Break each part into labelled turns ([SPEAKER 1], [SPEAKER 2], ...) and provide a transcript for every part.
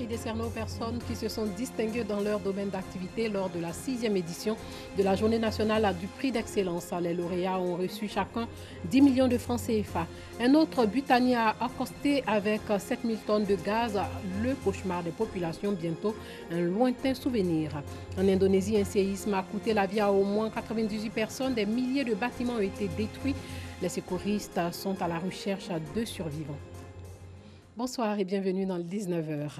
[SPEAKER 1] prix décerné aux personnes qui se sont distinguées dans leur domaine d'activité lors de la 6e édition de la Journée nationale du prix d'excellence. Les lauréats ont reçu chacun 10 millions de francs CFA. Un autre butanier a accosté avec 7000 tonnes de gaz. Le cauchemar des populations, bientôt un lointain souvenir. En Indonésie, un séisme a coûté la vie à au moins 98 personnes. Des milliers de bâtiments ont été détruits. Les secouristes sont à la recherche de survivants. Bonsoir et bienvenue dans le 19h.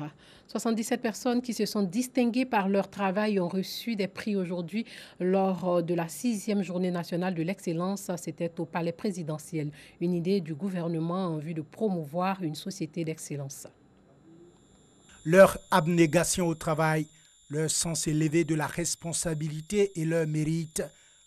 [SPEAKER 1] 77 personnes qui se sont distinguées par leur travail ont reçu des prix aujourd'hui lors de la 6e journée nationale de l'excellence. C'était au palais présidentiel. Une idée du gouvernement en vue de promouvoir une société d'excellence.
[SPEAKER 2] Leur abnégation au travail, leur sens élevé de la responsabilité et leur mérite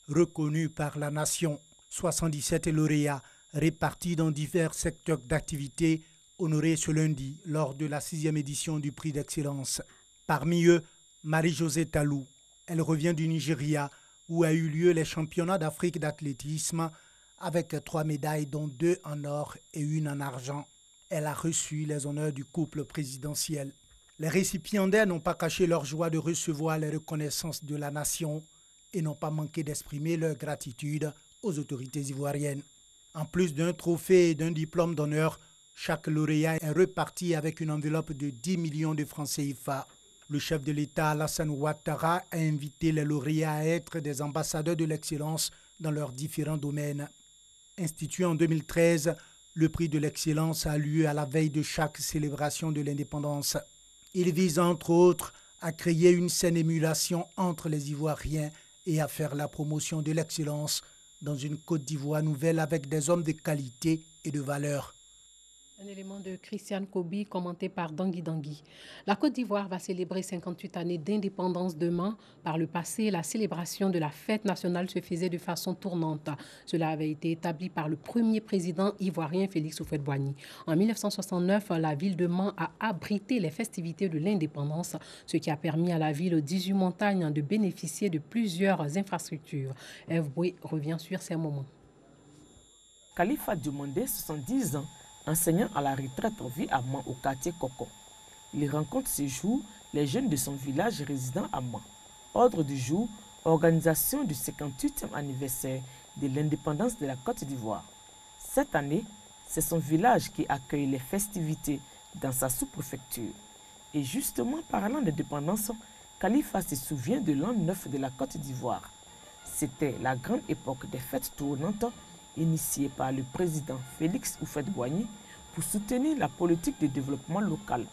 [SPEAKER 2] reconnus par la nation. 77 lauréats répartis dans divers secteurs d'activité honorés ce lundi lors de la 6e édition du prix d'excellence. Parmi eux, Marie-Josée Talou. Elle revient du Nigeria où a eu lieu les championnats d'Afrique d'athlétisme avec 3 médailles dont 2 en or et 1 en argent. Elle a reçu les honneurs du couple présidentiel. Les récipiendaires n'ont pas caché leur joie de recevoir les reconnaissances de la nation et n'ont pas manqué d'exprimer leur gratitude aux autorités ivoiriennes. En plus d'un trophée et d'un diplôme d'honneur, chaque lauréat est reparti avec une enveloppe de 10 millions de francs CFA. Le chef de l'État, Alassane Ouattara, a invité les lauréats à être des ambassadeurs de l'excellence dans leurs différents domaines. Institué en 2013, le prix de l'excellence a lieu à la veille de chaque célébration de l'indépendance. Il vise entre autres à créer une saine émulation entre les Ivoiriens et à faire la promotion de l'excellence dans une Côte d'Ivoire nouvelle avec des hommes de qualité et de valeur.
[SPEAKER 1] Un élément de Christiane Kobi commenté par Dangui Dangui. La Côte d'Ivoire va célébrer 58 années d'indépendance demain. Par le passé, la célébration de la fête nationale se faisait de façon tournante. Cela avait été établi par le premier président ivoirien Félix Houphouët-Boigny. En 1969, la ville de Mans a abrité les festivités de l'indépendance, ce qui a permis à la ville 18 montagnes de bénéficier de plusieurs infrastructures. Ève Boué revient sur ces moments.
[SPEAKER 3] Khalifa Diomandé, 70 ans, enseignant à la retraite, vit à Mans au quartier Cocon. Il rencontre ce jour les jeunes de son village résidant à Mans. Ordre du jour, organisation du 58e anniversaire de l'indépendance de la Côte d'Ivoire. Cette année, c'est son village qui accueille les festivités dans sa sous-préfecture. Et justement, parlant d'indépendance, Khalifa se souvient de l'an 9 de la Côte d'Ivoire. C'était la grande époque des fêtes tournantes initié par le président Félix Houphouët-Boigny pour soutenir la politique de développement local.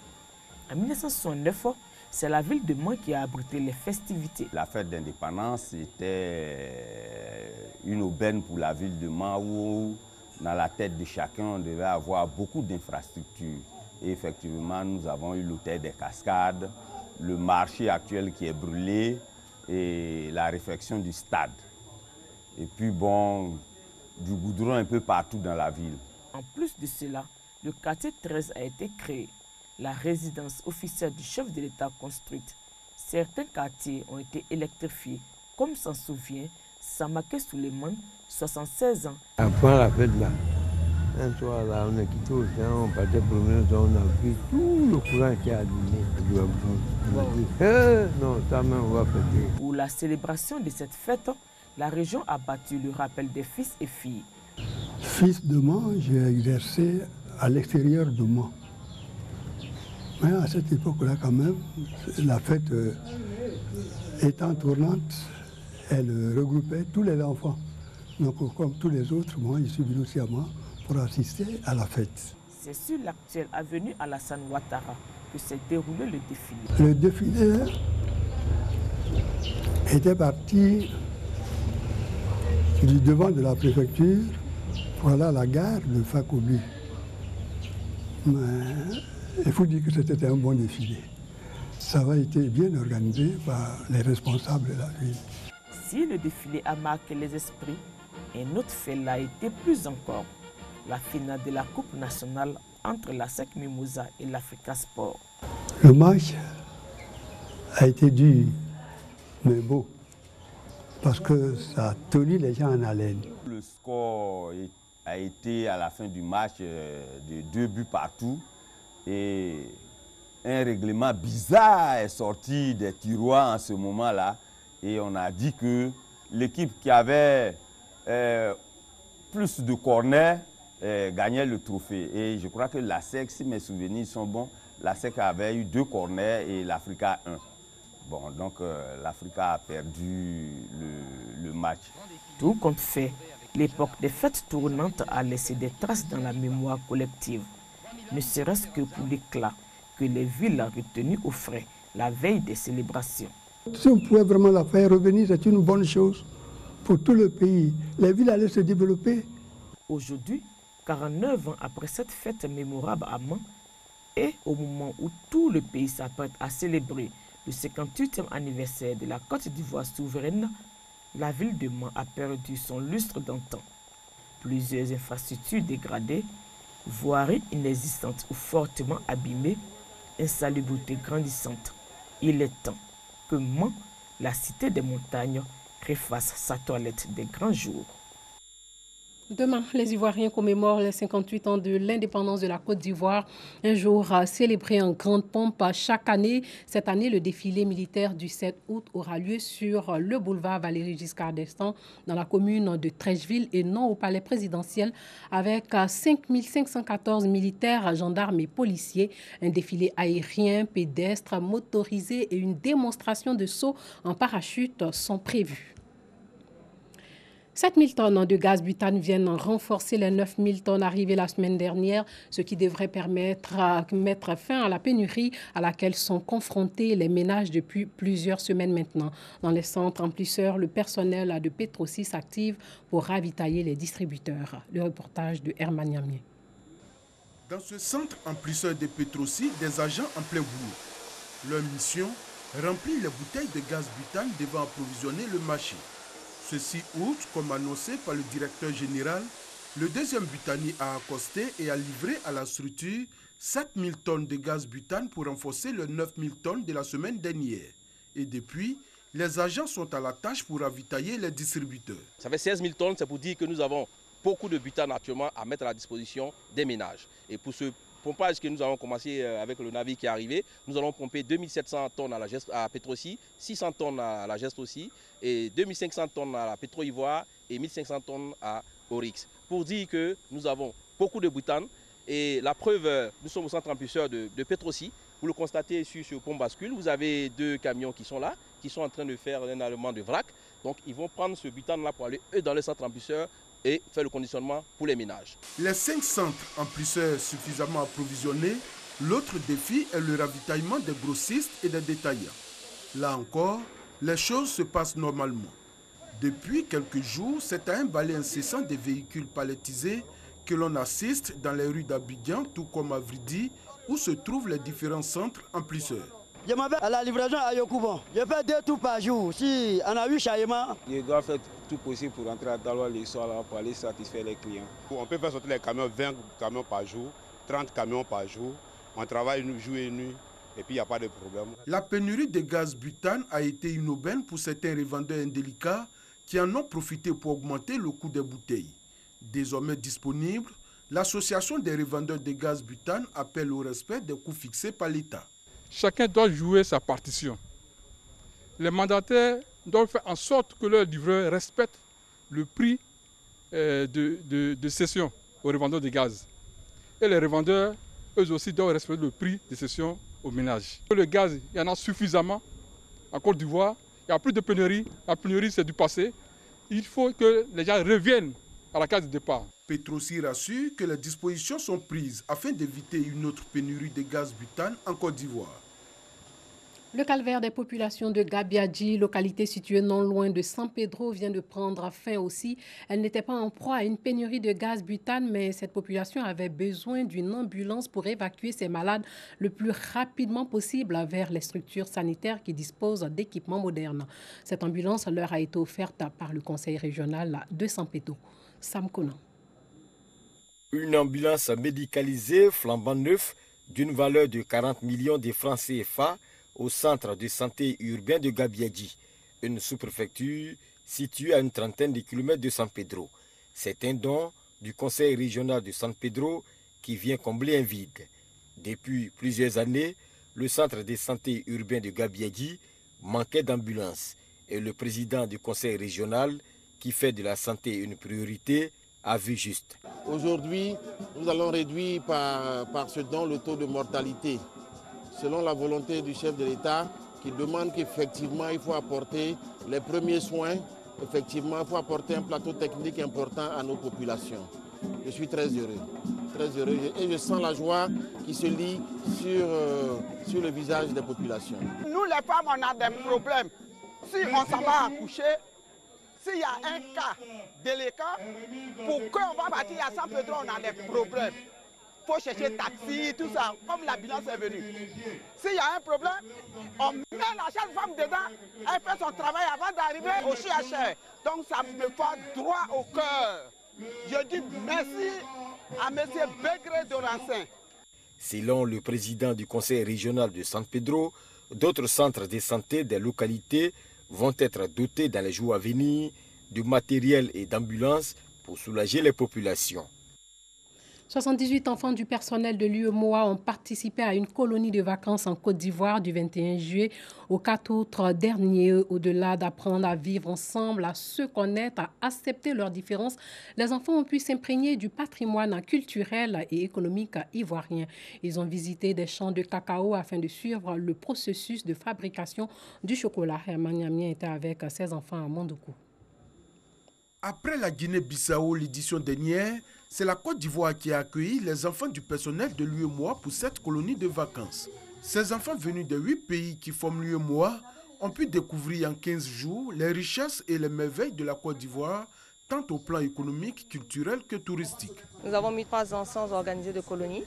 [SPEAKER 3] En 1969, c'est la ville de Mans qui a abrité les festivités.
[SPEAKER 4] La fête d'indépendance était une aubaine pour la ville de Mans où, dans la tête de chacun, on devait avoir beaucoup d'infrastructures. Et effectivement, nous avons eu l'hôtel des Cascades, le marché actuel qui est brûlé et la réfection du stade. Et puis bon, du goudron un peu partout dans la ville.
[SPEAKER 3] En plus de cela, le quartier 13 a été créé, la résidence officielle du chef de l'État construite. Certains quartiers ont été électrifiés, comme s'en souvient Samaké Souleymane, 76 ans.
[SPEAKER 5] Après la fête là, un soir là, on a quitté au champ, on partait promener, on a pris tout le courant qui a allumé. On a dit, non, ça même on va fêter.
[SPEAKER 3] Pour la célébration de cette fête, la région a battu le rappel des fils et filles.
[SPEAKER 6] Fils de Mans, j'ai exercé à l'extérieur de Mans. Mais à cette époque-là, quand même, la fête étant tournante, elle regroupait tous les enfants. Donc, comme tous les autres, moi, je suis venu aussi à Mans pour assister à la fête.
[SPEAKER 3] C'est sur l'actuelle avenue Alassane Ouattara que s'est déroulé le défilé.
[SPEAKER 6] Le défilé était parti du devant de la préfecture, voilà la gare de Fakobi. Mais il faut dire que c'était un bon défilé. Ça a été bien organisé par les responsables de la ville.
[SPEAKER 3] Si le défilé a marqué les esprits, un autre fait l'a été plus encore. La finale de la Coupe nationale entre la SEC Mimosa et l'Africa Sport.
[SPEAKER 6] Le match a été dur, mais beau. Parce que ça a tenu les gens en haleine.
[SPEAKER 4] Le score a été à la fin du match de 2 buts partout et un règlement bizarre est sorti des tiroirs en ce moment-là. Et on a dit que l'équipe qui avait plus de corners gagnait le trophée. Et je crois que la SEC, si mes souvenirs sont bons, la SEC avait eu 2 corners et l'Africa 1. Bon, donc l'Africa a perdu le match.
[SPEAKER 3] Tout compte fait, l'époque des fêtes tournantes a laissé des traces dans la mémoire collective, ne serait-ce que pour l'éclat que les villes retenues offraient la veille des célébrations.
[SPEAKER 6] Si on pouvait vraiment la faire revenir, c'est une bonne chose pour tout le pays. Les villes allaient se développer.
[SPEAKER 3] Aujourd'hui, 49 ans après cette fête mémorable à Mans, et au moment où tout le pays s'apprête à célébrer le 58e anniversaire de la Côte d'Ivoire souveraine, la ville de Mans a perdu son lustre d'antan. Plusieurs infrastructures dégradées, voiries inexistantes ou fortement abîmées, insalubrité grandissante. Il est temps que Mans, la cité des montagnes, refasse sa toilette des grands jours.
[SPEAKER 1] Demain, les Ivoiriens commémorent les 58 ans de l'indépendance de la Côte d'Ivoire, un jour célébré en grande pompe chaque année. Cette année, le défilé militaire du 7 août aura lieu sur le boulevard Valéry Giscard d'Estaing, dans la commune de Trècheville et non au palais présidentiel, avec 5514 militaires, gendarmes et policiers. Un défilé aérien, pédestre, motorisé et une démonstration de saut en parachute sont prévus. 7000 tonnes de gaz butane viennent renforcer les 9000 tonnes arrivées la semaine dernière, ce qui devrait permettre de mettre fin à la pénurie à laquelle sont confrontés les ménages depuis plusieurs semaines maintenant. Dans les centres remplisseurs, le personnel de Petrosi s'active pour ravitailler les distributeurs. Le reportage de Herman Yamier.
[SPEAKER 7] Dans ce centre remplisseur de Petrosi, des agents en plein boulot. Leur mission, remplir les bouteilles de gaz butane devant approvisionner le marché. Ce 6 août, comme annoncé par le directeur général, le deuxième butanier a accosté et a livré à la structure 7000 tonnes de gaz butane pour renforcer les 9000 tonnes de la semaine dernière. Et depuis, les agents sont à la tâche pour ravitailler les distributeurs.
[SPEAKER 8] Ça fait 16 000 tonnes, c'est pour dire que nous avons beaucoup de butane actuellement à mettre à la disposition des ménages. Et pour ce pompage que nous allons commencer avec le navire qui est arrivé, nous allons pomper 2700 tonnes à Petrosi, 600 tonnes à la Geste aussi, et 2500 tonnes à la Petro-Ivoire et 1500 tonnes à Oryx. Pour dire que nous avons beaucoup de butane et la preuve, nous sommes au centre remplisseur de Petrosi. Vous le constatez sur ce pont bascule, vous avez 2 camions qui sont là, qui sont en train de faire un allemand de vrac. Donc ils vont prendre ce butane-là pour aller eux dans le centre remplisseur et faire le conditionnement pour les ménages.
[SPEAKER 7] Les 5 centres remplisseurs suffisamment approvisionnés, l'autre défi est le ravitaillement des grossistes et des détaillants. Là encore, les choses se passent normalement. Depuis quelques jours, c'est à un balai incessant des véhicules palettisés que l'on assiste dans les rues d'Abidjan, tout comme à Vridi, où se trouvent les différents centres remplisseurs.
[SPEAKER 9] Je m'appelle à la livraison à Yokouban. Je fais 2 tours par jour. Si on a 8 chahements.
[SPEAKER 10] Je dois faire tout possible pour rentrer à Daloa le soir là, pour aller satisfaire les clients. On peut faire sortir les camions, 20 camions par jour, 30 camions par jour. On travaille jour et nuit et puis il n'y a pas de problème.
[SPEAKER 7] La pénurie de gaz butane a été une aubaine pour certains revendeurs indélicats qui en ont profité pour augmenter le coût des bouteilles. Désormais disponible, l'association des revendeurs de gaz butane appelle au respect des coûts fixés par l'État.
[SPEAKER 11] Chacun doit jouer sa partition. Les mandataires doivent faire en sorte que leurs livreurs respectent le prix de cession aux revendeurs de gaz. Et les revendeurs, eux aussi, doivent respecter le prix de cession aux ménages. Le gaz, il y en a suffisamment en Côte d'Ivoire. Il n'y a plus de pénurie. La pénurie, c'est du passé. Il faut que les gens reviennent à la case de départ.
[SPEAKER 7] Petrosi rassure que les dispositions sont prises afin d'éviter une autre pénurie de gaz butane en Côte d'Ivoire.
[SPEAKER 1] Le calvaire des populations de Gabiadji, localité située non loin de San Pedro, vient de prendre fin aussi. Elle n'était pas en proie à une pénurie de gaz butane, mais cette population avait besoin d'une ambulance pour évacuer ses malades le plus rapidement possible vers les structures sanitaires qui disposent d'équipements modernes. Cette ambulance leur a été offerte par le conseil régional de San Pedro. Sam Conan.
[SPEAKER 12] Une ambulance médicalisée flambant neuf d'une valeur de 40 millions de francs CFA au centre de santé urbain de Gabiadji, une sous-préfecture située à une trentaine de kilomètres de San Pedro. C'est un don du conseil régional de San Pedro qui vient combler un vide. Depuis plusieurs années, le centre de santé urbain de Gabiadji manquait d'ambulances et le président du conseil régional, qui fait de la santé une priorité, a vu juste.
[SPEAKER 13] Aujourd'hui, nous allons réduire par ce don le taux de mortalité, selon la volonté du chef de l'État, qui demande qu'effectivement il faut apporter les premiers soins, effectivement il faut apporter un plateau technique important à nos populations. Je suis très heureux et je sens la joie qui se lit sur le visage des populations.
[SPEAKER 14] Nous les femmes, on a des problèmes. Si on s'en va accoucher, s'il y a un cas délicat, pour qu'on va partir à San Pedro, on a des problèmes. Il faut chercher taxi, tout ça, comme l'ambulance est venue. S'il y a un problème, on met la jeune femme dedans, elle fait son travail avant d'arriver au CHR. Donc ça me fait droit au cœur. Je dis merci à M. Begré Dorancin.
[SPEAKER 12] Selon le président du conseil régional de San Pedro, d'autres centres de santé des localités vont être dotés dans les jours à venir de matériel et d'ambulances pour soulager les populations.
[SPEAKER 1] 78 enfants du personnel de l'UEMOA ont participé à une colonie de vacances en Côte d'Ivoire du 21 juillet au 4 août dernier. Au-delà d'apprendre à vivre ensemble, à se connaître, à accepter leurs différences, les enfants ont pu s'imprégner du patrimoine culturel et économique ivoirien. Ils ont visité des champs de cacao afin de suivre le processus de fabrication du chocolat. Herman Yamien était avec ses enfants à Mondoukou.
[SPEAKER 7] Après la Guinée-Bissau l'édition dernière, c'est la Côte d'Ivoire qui a accueilli les enfants du personnel de l'UEMOA pour cette colonie de vacances. Ces enfants venus des 8 pays qui forment l'UEMOA ont pu découvrir en 15 jours les richesses et les merveilles de la Côte d'Ivoire, tant au plan économique, culturel que touristique.
[SPEAKER 15] Nous avons mis 3 ans sans organiser de colonie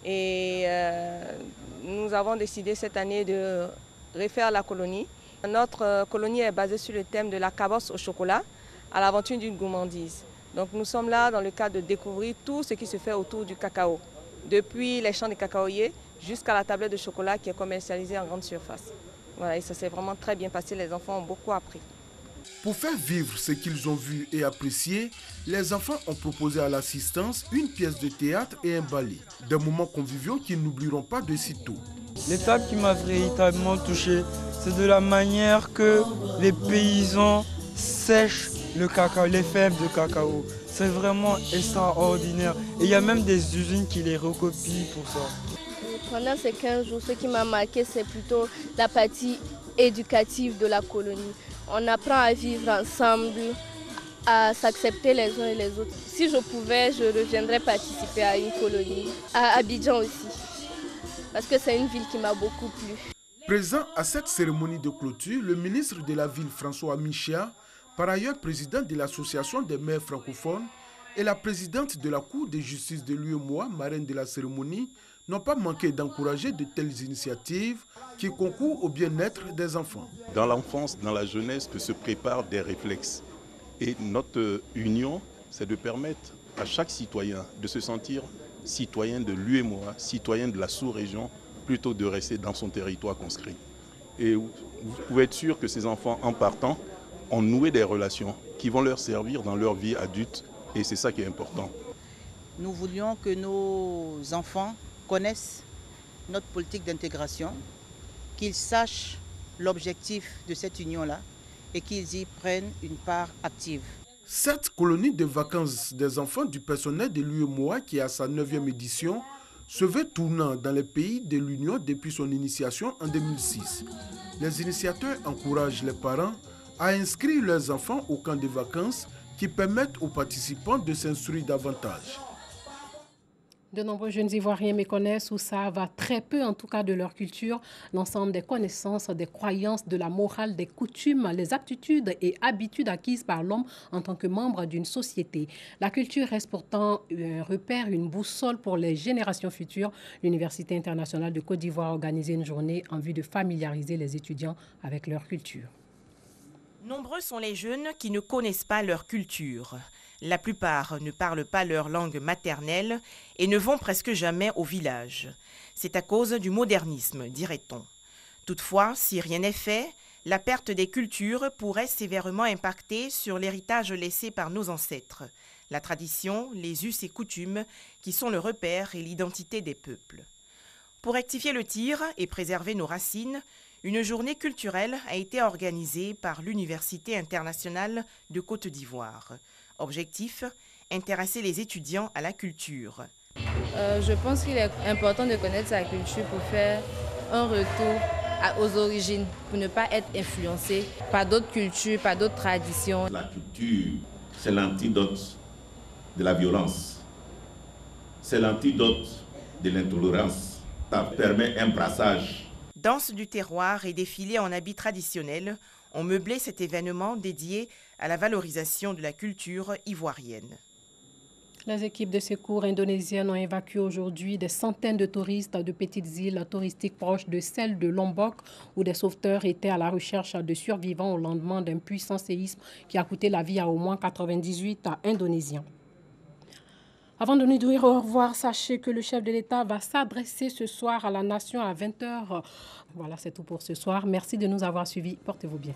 [SPEAKER 15] et nous avons décidé cette année de refaire la colonie. Notre colonie est basée sur le thème de la cabosse au chocolat, à l'aventure d'une gourmandise. Donc nous sommes là dans le cadre de découvrir tout ce qui se fait autour du cacao, depuis les champs de cacaoyers jusqu'à la tablette de chocolat qui est commercialisée en grande surface. Voilà, et ça s'est vraiment très bien passé, les enfants ont beaucoup appris.
[SPEAKER 7] Pour faire vivre ce qu'ils ont vu et apprécié, les enfants ont proposé à l'assistance une pièce de théâtre et un ballet. Des moments conviviaux qu'ils n'oublieront pas de sitôt.
[SPEAKER 16] L'étape qui m'a véritablement touché, c'est de la manière que les paysans sèchent le cacao, les fèves de cacao. C'est vraiment extraordinaire. Et il y a même des usines qui les recopient pour ça.
[SPEAKER 17] Pendant ces 15 jours, ce qui m'a marqué, c'est plutôt la partie éducative de la colonie. On apprend à vivre ensemble, à s'accepter les uns et les autres. Si je pouvais, je reviendrais participer à une colonie, à Abidjan aussi, parce que c'est une ville qui m'a beaucoup plu.
[SPEAKER 7] Présent à cette cérémonie de clôture, le ministre de la ville François Michéa, par ailleurs président de l'association des maires francophones, et la présidente de la Cour de justice de l'UEMOA, marraine de la cérémonie, n'ont pas manqué d'encourager de telles initiatives qui concourent au bien-être des enfants.
[SPEAKER 18] Dans l'enfance, dans la jeunesse, que se préparent des réflexes. Et notre union, c'est de permettre à chaque citoyen de se sentir citoyen de l'UEMOA, citoyen de la sous-région, plutôt de rester dans son territoire conscrit. Et vous pouvez être sûr que ces enfants, en partant, ont noué des relations qui vont leur servir dans leur vie adulte, et c'est ça qui est important.
[SPEAKER 19] Nous voulions que nos enfants connaissent notre politique d'intégration, qu'ils sachent l'objectif de cette union-là et qu'ils y prennent une part active.
[SPEAKER 7] Cette colonie de vacances des enfants du personnel de l'UEMOA, qui est à sa 9e édition, se veut tournant dans les pays de l'Union depuis son initiation en 2006. Les initiateurs encouragent les parents à inscrire leurs enfants au camp de vacances qui permettent aux participants de s'instruire davantage.
[SPEAKER 1] De nombreux jeunes Ivoiriens méconnaissent ou savent très peu, en tout cas de leur culture, l'ensemble des connaissances, des croyances, de la morale, des coutumes, les aptitudes et habitudes acquises par l'homme en tant que membre d'une société. La culture reste pourtant un repère, une boussole pour les générations futures. L'Université internationale de Côte d'Ivoire a organisé une journée en vue de familiariser les étudiants avec leur culture.
[SPEAKER 20] Nombreux sont les jeunes qui ne connaissent pas leur culture. La plupart ne parlent pas leur langue maternelle et ne vont presque jamais au village. C'est à cause du modernisme, dirait-on. Toutefois, si rien n'est fait, la perte des cultures pourrait sévèrement impacter sur l'héritage laissé par nos ancêtres, la tradition, les us et coutumes qui sont le repère et l'identité des peuples. Pour rectifier le tir et préserver nos racines, une journée culturelle a été organisée par l'Université internationale de Côte d'Ivoire. Objectif, intéresser les étudiants à la culture.
[SPEAKER 21] Je pense qu'il est important de connaître sa culture pour faire un retour aux origines, pour ne pas être influencé par d'autres cultures, par d'autres traditions.
[SPEAKER 22] La culture, c'est l'antidote de la violence, c'est l'antidote de l'intolérance. Ça permet un brassage.
[SPEAKER 20] Danse du terroir et défilés en habits traditionnels ont meublé cet événement dédié à la valorisation de la culture ivoirienne.
[SPEAKER 1] Les équipes de secours indonésiennes ont évacué aujourd'hui des centaines de touristes de petites îles touristiques proches de celles de Lombok, où des sauveteurs étaient à la recherche de survivants au lendemain d'un puissant séisme qui a coûté la vie à au moins 98 Indonésiens. Avant de nous dire au revoir, sachez que le chef de l'État va s'adresser ce soir à la nation à 20h. Voilà, c'est tout pour ce soir. Merci de nous avoir suivis. Portez-vous bien.